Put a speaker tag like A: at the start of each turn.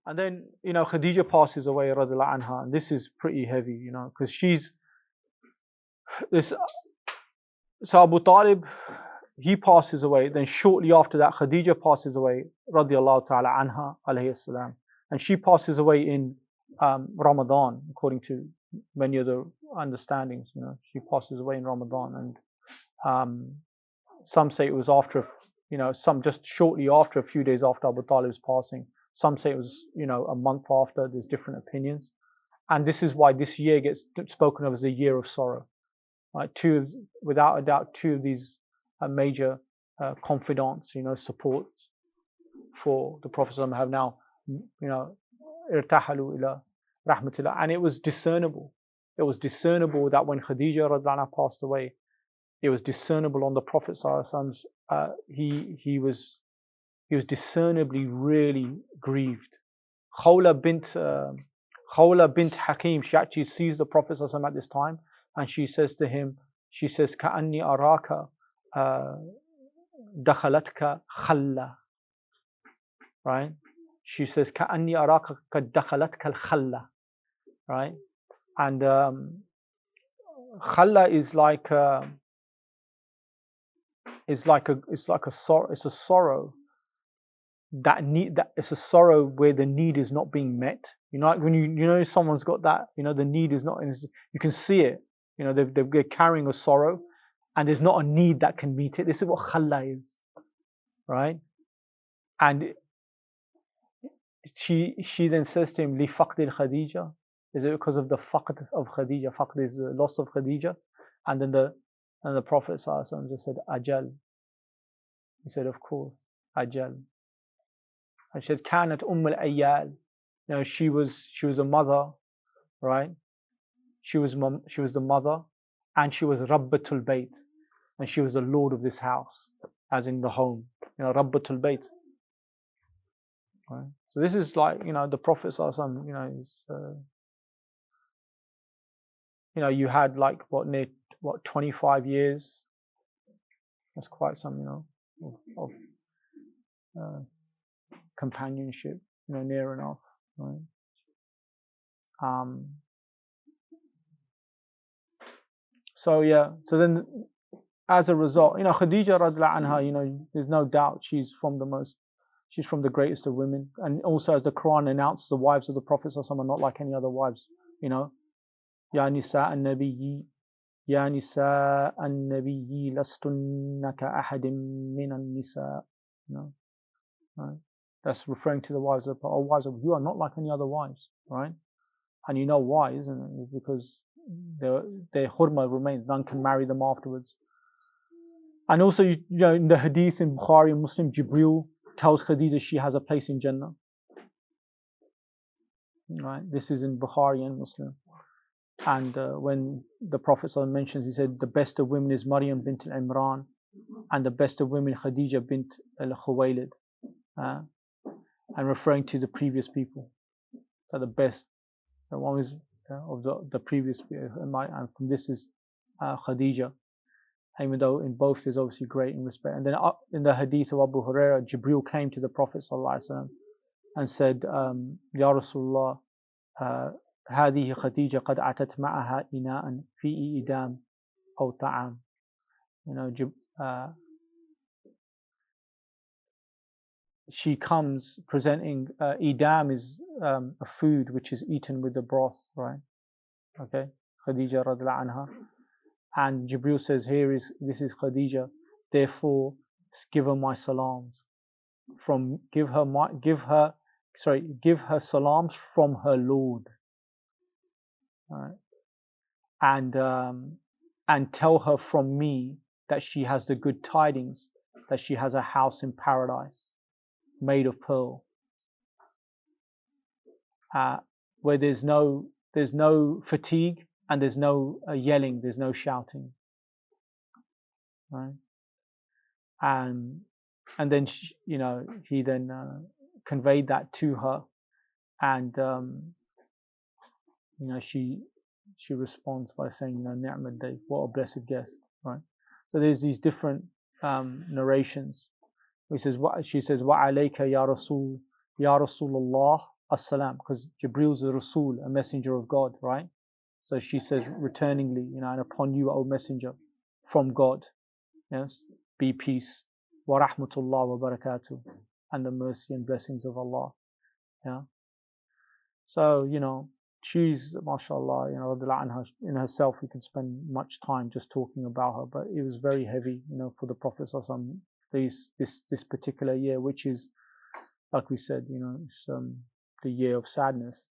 A: And then, Khadijah passes away, radiallahu anha, and this is pretty heavy, because she's this. So Abu Talib, he passes away. Then shortly after that, Khadijah passes away, radiallahu ta'ala anha, alayhi salam, and she passes away in Ramadan, according to many other understandings. She passes away in Ramadan, and some say it was after, some just shortly after, a few days after Abu Talib's passing. Some say it was, a month after. There's different opinions. And this is why this year gets spoken of as the year of sorrow. Right? Without a doubt, two of these major confidants, supports for the Prophet have now, irtahalu ila rahmatillah. And it was discernible. It was discernible that when Khadijah radhiallahu anha passed away, it was discernible on the Prophet sallallahu he was discernibly really grieved. Khawla bint Hakim, she actually sees the Prophet at this time, and she says to him, Ka'anni araka dakhalatka khalla. Right? She says, Ka'anni araka kad dakhalatka khalla. Right? And khalla is like a sorrow. It's a sorrow it's a sorrow where the need is not being met. Like when someone's got that, the need is not, you can see it. They're carrying a sorrow, and there's not a need that can meet it. This is what khalla is, right? And she then says to him, li faqdil Khadija. Is it because of the faqd of Khadija? Faqd is the loss of Khadija. And then the Prophet ﷺ just said, ajal. He said, of course, ajal. And she said, kanat al-ayyal. She was a mother, right? She was the mother, and she was Rabbatul Bayt, and she was the Lord of this house, as in the home. Rabbatul Bayt. Right? So this is like, the Prophet ﷺ, you had like what 25 years. That's quite some, of companionship, near enough, right? So then as a result, Khadijah radhiallahu anha, there's no doubt she's from the greatest of women. And also, as the Quran announced, the wives of the Prophet are not like any other wives. Ya nisa an-nabiyyi, Ya nisa an-nabiyyi lastunna ka-ahadim min an-nisa. Right? That's referring to the wives of the Prophet. Wives of, you are not like any other wives, right? And why, isn't it? It's because their hurma remains. None can marry them afterwards. And also, in the hadith in Bukhari and Muslim, Jibreel tells Khadijah she has a place in Jannah. Right? This is in Bukhari and Muslim. And when the Prophet mentions, he said, the best of women is Maryam bint al-Imran, and the best of women, Khadijah bint al-Khuwaylid. And referring to the previous people, that the best, the one is of the previous, and from this is Khadijah. Even though in both there's obviously great in respect. And then in the hadith of Abu Hurairah, Jibreel came to the Prophet ﷺ and said, Ya Rasulullah, هذه خديجة قد أتت معها إناء فيه إدام أو طعام. She comes presenting, idam is a food which is eaten with the broth, right? Okay, Khadijah radhiallahu anha. And Jibreel says, this is Khadijah, therefore give her my salams. Give her salams from her Lord. Right? And tell her from me that she has the good tidings, that she has a house in paradise made of pearl, where there's no fatigue and there's no yelling, there's no shouting, right? And then he then conveyed that to her, and she she responds by saying, Ni'mat day, what a blessed guest, right? So there's these different narrations. She says, Wa alayka ya Rasulullah as-salam, because Jibril's a Rasul, a messenger of God, right? So she says returningly, and upon you, O messenger, from God, yes, be peace, wa rahmatullah wa barakatuh, and the mercy and blessings of Allah. Yeah. So, she's, mashallah, in herself, we can spend much time just talking about her, but it was very heavy, for the Prophet this particular year, which is, like we said, it's the year of sadness.